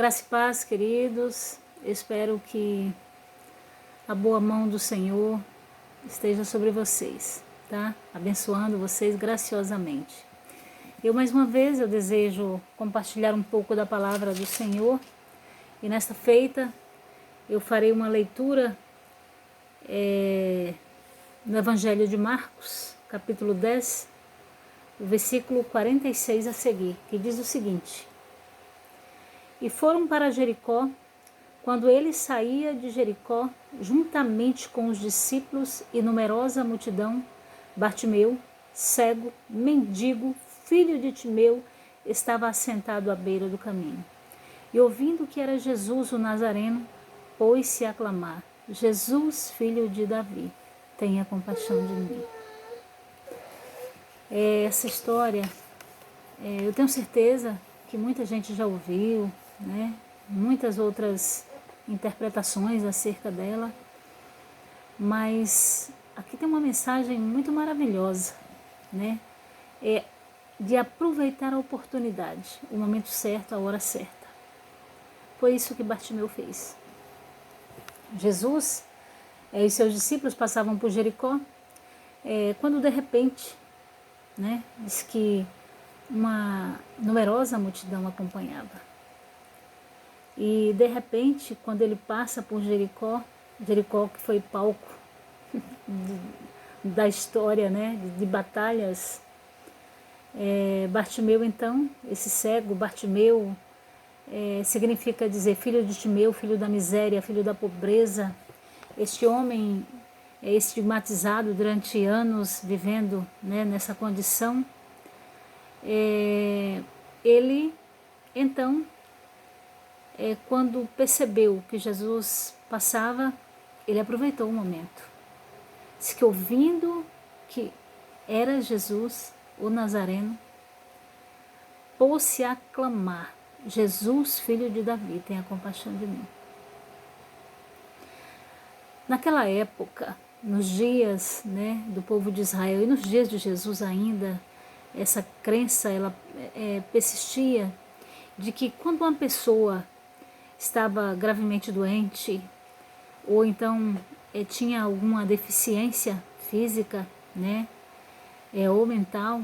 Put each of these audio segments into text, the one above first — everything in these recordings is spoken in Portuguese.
Graça e paz, queridos. Espero que a boa mão do Senhor esteja sobre vocês, tá? Abençoando vocês graciosamente. Mais uma vez, eu desejo compartilhar um pouco da palavra do Senhor. E nesta feita, eu farei uma leitura no Evangelho de Marcos, capítulo 10, o versículo 46 a seguir, que diz o seguinte: E foram para Jericó. Quando ele saía de Jericó, juntamente com os discípulos e numerosa multidão, Bartimeu, cego, mendigo, filho de Timeu, estava assentado à beira do caminho. E ouvindo que era Jesus o Nazareno, pôs-se a clamar: Jesus, filho de Davi, tenha compaixão de mim. Essa história, eu tenho certeza que muita gente já ouviu, né? Muitas outras interpretações acerca dela, mas aqui tem uma mensagem muito maravilhosa, né? De aproveitar a oportunidade, o momento certo, a hora certa. Foi isso que Bartimeu fez. Jesus e seus discípulos passavam por Jericó, quando de repente, né, diz que uma numerosa multidão acompanhava. E de repente, quando ele passa por Jericó, Jericó que foi palco da história, né, de batalhas, Bartimeu então, esse cego, Bartimeu, significa dizer filho de Timeu, filho da miséria, filho da pobreza. Este homem é estigmatizado durante anos, vivendo, né, nessa condição. Ele então, quando percebeu que Jesus passava, ele aproveitou o momento. Diz que ouvindo que era Jesus, o Nazareno, pôs-se a clamar: Jesus, filho de Davi, tenha compaixão de mim. Naquela época, nos dias, né, do povo de Israel e nos dias de Jesus ainda, essa crença ela persistia de que quando uma pessoa estava gravemente doente ou então tinha alguma deficiência física, né, ou mental,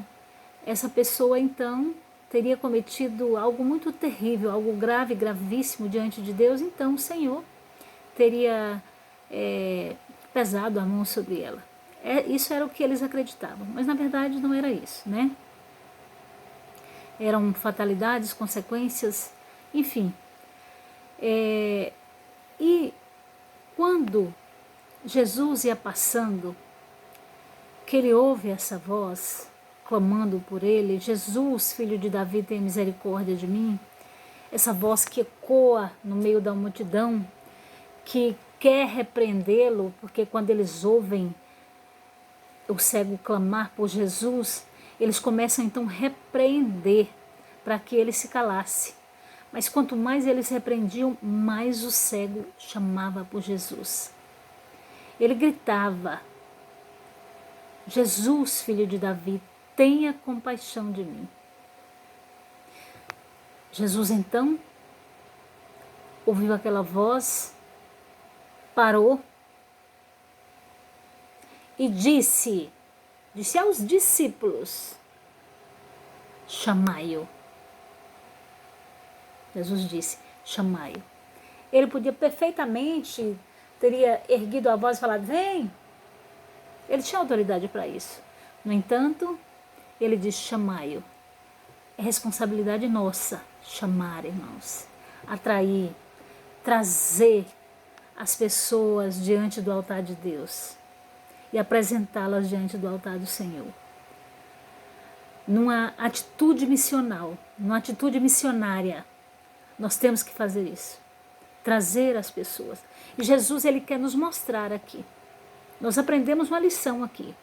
essa pessoa então teria cometido algo muito terrível, algo grave, gravíssimo diante de Deus. Então o Senhor teria pesado a mão sobre ela. Isso era o que eles acreditavam, mas na verdade não era isso, né? Eram fatalidades, consequências, enfim. E quando Jesus ia passando, que ele ouve essa voz clamando por ele: Jesus, filho de Davi, tem misericórdia de mim. Essa voz que ecoa no meio da multidão, que quer repreendê-lo, porque quando eles ouvem o cego clamar por Jesus, eles começam então a repreender para que ele se calasse. Mas quanto mais eles repreendiam, mais o cego chamava por Jesus. Ele gritava: Jesus, filho de Davi, tenha compaixão de mim. Jesus então ouviu aquela voz, parou e disse aos discípulos: chamai-o. Jesus disse: chamai-o. Ele podia perfeitamente, teria erguido a voz e falado: vem. Ele tinha autoridade para isso. No entanto, ele disse: chamai-o. É responsabilidade nossa chamar, irmãos, atrair, trazer as pessoas diante do altar de Deus e apresentá-las diante do altar do Senhor. Numa atitude missional, numa atitude missionária, nós temos que fazer isso. Trazer as pessoas. E Jesus, ele quer nos mostrar aqui. Nós aprendemos uma lição aqui.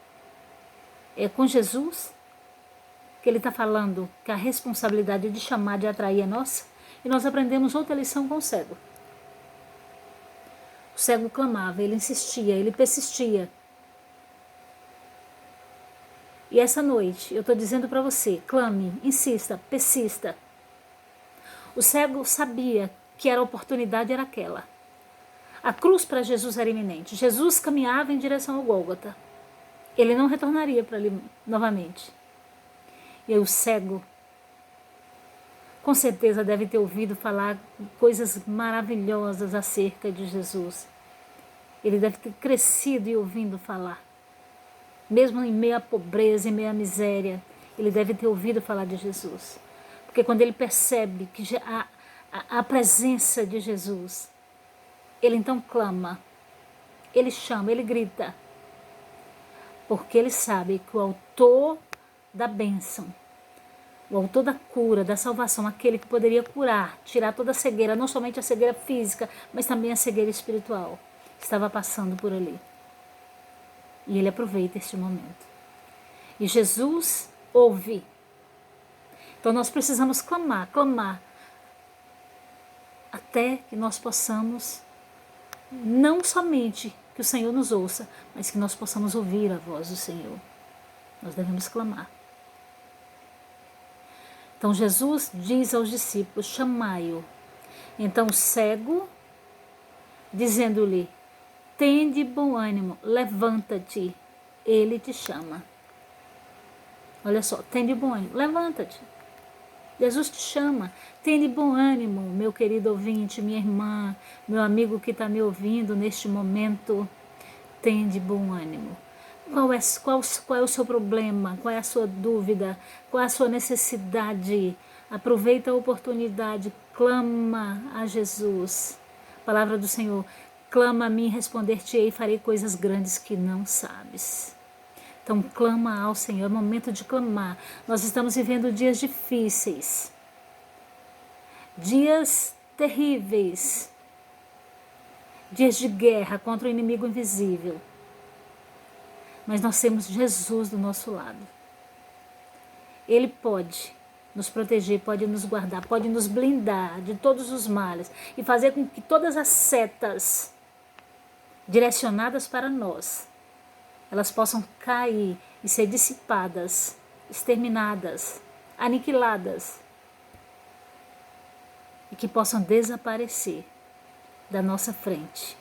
É com Jesus que ele está falando que a responsabilidade de chamar, de atrair é nossa. E nós aprendemos outra lição com o cego. O cego clamava, ele insistia, ele persistia. E essa noite eu estou dizendo para você: clame, insista, persista. O cego sabia que era a oportunidade, era aquela. A cruz para Jesus era iminente. Jesus caminhava em direção ao Gólgota. Ele não retornaria para ali novamente. E aí o cego, com certeza deve ter ouvido falar coisas maravilhosas acerca de Jesus. Ele deve ter crescido e ouvindo falar. Mesmo em meio à pobreza, em meio à miséria, ele deve ter ouvido falar de Jesus. Porque quando ele percebe que a presença de Jesus, ele então clama, ele chama, ele grita. Porque ele sabe que o autor da bênção, o autor da cura, da salvação, aquele que poderia curar, tirar toda a cegueira, não somente a cegueira física, mas também a cegueira espiritual, estava passando por ali. E ele aproveita este momento. E Jesus ouve. Então nós precisamos clamar, até que nós possamos, não somente que o Senhor nos ouça, mas que nós possamos ouvir a voz do Senhor. Nós devemos clamar. Então Jesus diz aos discípulos, chamai-o. Então o cego, dizendo-lhe, tende bom ânimo, levanta-te, ele te chama. Olha só, tende bom ânimo, levanta-te. Jesus te chama, tende bom ânimo, meu querido ouvinte, minha irmã, meu amigo que está me ouvindo neste momento, tende bom ânimo. Qual é o seu problema? Qual é a sua dúvida? Qual é a sua necessidade? Aproveita a oportunidade, clama a Jesus. Palavra do Senhor, clama a mim, responder-te-ei, farei coisas grandes que não sabes. Então clama ao Senhor, é momento de clamar. Nós estamos vivendo dias difíceis, dias terríveis, dias de guerra contra o inimigo invisível. Mas nós temos Jesus do nosso lado. Ele pode nos proteger, pode nos guardar, pode nos blindar de todos os males e fazer com que todas as setas direcionadas para nós, elas possam cair e ser dissipadas, exterminadas, aniquiladas e que possam desaparecer da nossa frente.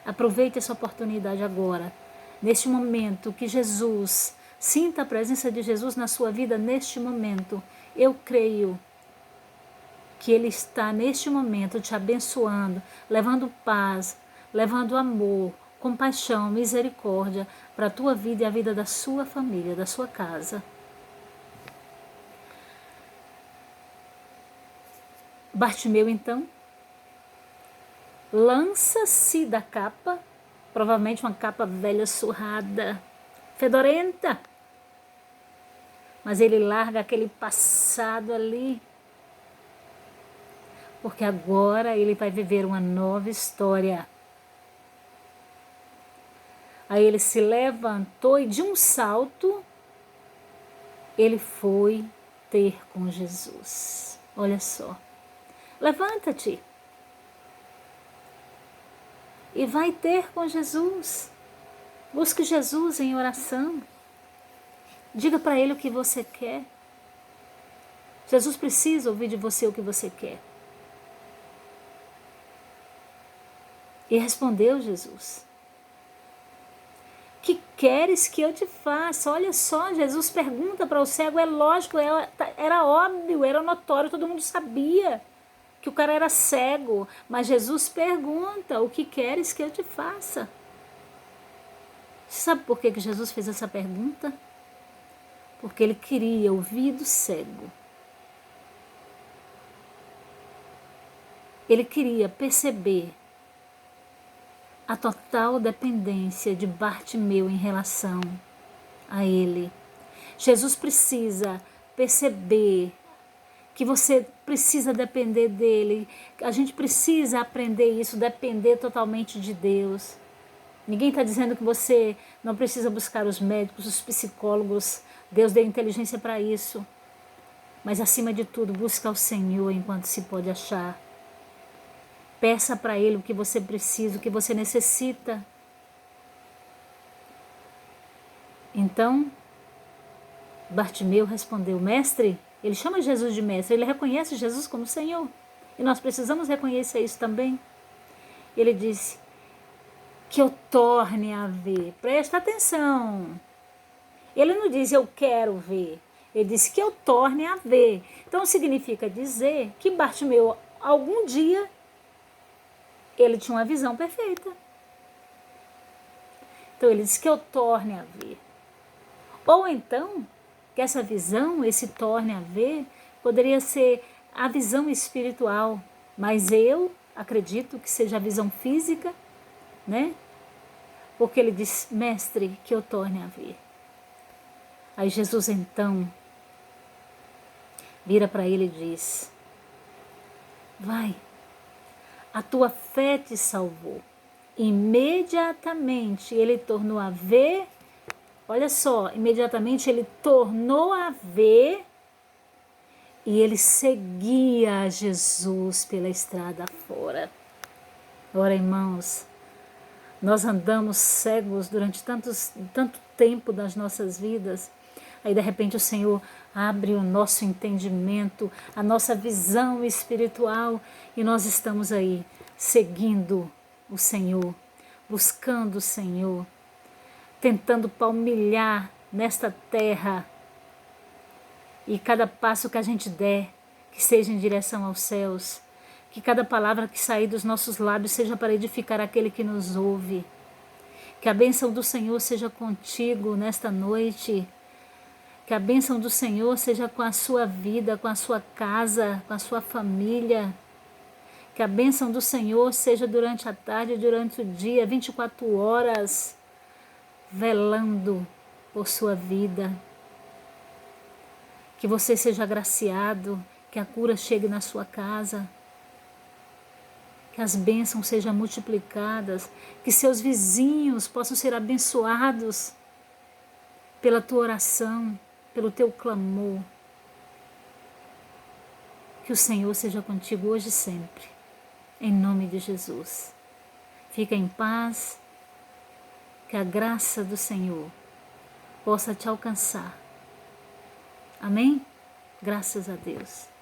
Aproveite essa oportunidade agora, neste momento que Jesus, sinta a presença de Jesus na sua vida neste momento. Eu creio que Ele está neste momento te abençoando, levando paz, levando amor, compaixão, misericórdia para a tua vida e a vida da sua família, da sua casa. Bartimeu, então, lança-se da capa, provavelmente uma capa velha, surrada, fedorenta. Mas ele larga aquele passado ali, porque agora ele vai viver uma nova história. Aí ele se levantou e de um salto, ele foi ter com Jesus. Olha só. Levanta-te. E vai ter com Jesus. Busque Jesus em oração. Diga para Ele o que você quer. Jesus precisa ouvir de você o que você quer. E respondeu Jesus: que queres que eu te faça? Olha só, Jesus pergunta para o cego, é lógico, era óbvio, era notório, todo mundo sabia que o cara era cego, mas Jesus pergunta, o que queres que eu te faça? Você sabe por que Jesus fez essa pergunta? Porque ele queria ouvir do cego. Ele queria perceber a total dependência de Bartimeu em relação a ele. Jesus precisa perceber que você precisa depender dele. A gente precisa aprender isso, depender totalmente de Deus. Ninguém está dizendo que você não precisa buscar os médicos, os psicólogos. Deus deu inteligência para isso. Mas acima de tudo, busca ao Senhor enquanto se pode achar. Peça para Ele o que você precisa, o que você necessita. Então, Bartimeu respondeu, mestre, ele chama Jesus de mestre, ele reconhece Jesus como Senhor. E nós precisamos reconhecer isso também. Ele disse que eu torne a ver. Presta atenção. Ele não diz eu quero ver. Ele disse que eu torne a ver. Então significa dizer que Bartimeu, algum dia, ele tinha uma visão perfeita. Então ele disse que eu torne a ver. Ou então, que essa visão, esse torne a ver, poderia ser a visão espiritual. Mas eu acredito que seja a visão física, né? Porque ele diz, mestre, que eu torne a ver. Aí Jesus então vira para ele e diz, vai, a tua fé te salvou. Imediatamente ele tornou a ver, olha só, imediatamente ele tornou a ver e ele seguia Jesus pela estrada fora. Ora, irmãos, nós andamos cegos durante tanto tempo das nossas vidas. Aí de repente o Senhor abre o nosso entendimento, a nossa visão espiritual e nós estamos aí seguindo o Senhor, buscando o Senhor, tentando palmilhar nesta terra. E cada passo que a gente der, que seja em direção aos céus, que cada palavra que sair dos nossos lábios seja para edificar aquele que nos ouve. Que a bênção do Senhor seja contigo nesta noite. Que a bênção do Senhor seja com a sua vida, com a sua casa, com a sua família. Que a bênção do Senhor seja durante a tarde, durante o dia, 24 horas, velando por sua vida. Que você seja agraciado, que a cura chegue na sua casa. Que as bênçãos sejam multiplicadas, que seus vizinhos possam ser abençoados pela tua oração, pelo teu clamor. Que o Senhor seja contigo hoje e sempre, em nome de Jesus. Fica em paz, que a graça do Senhor possa te alcançar. Amém? Graças a Deus.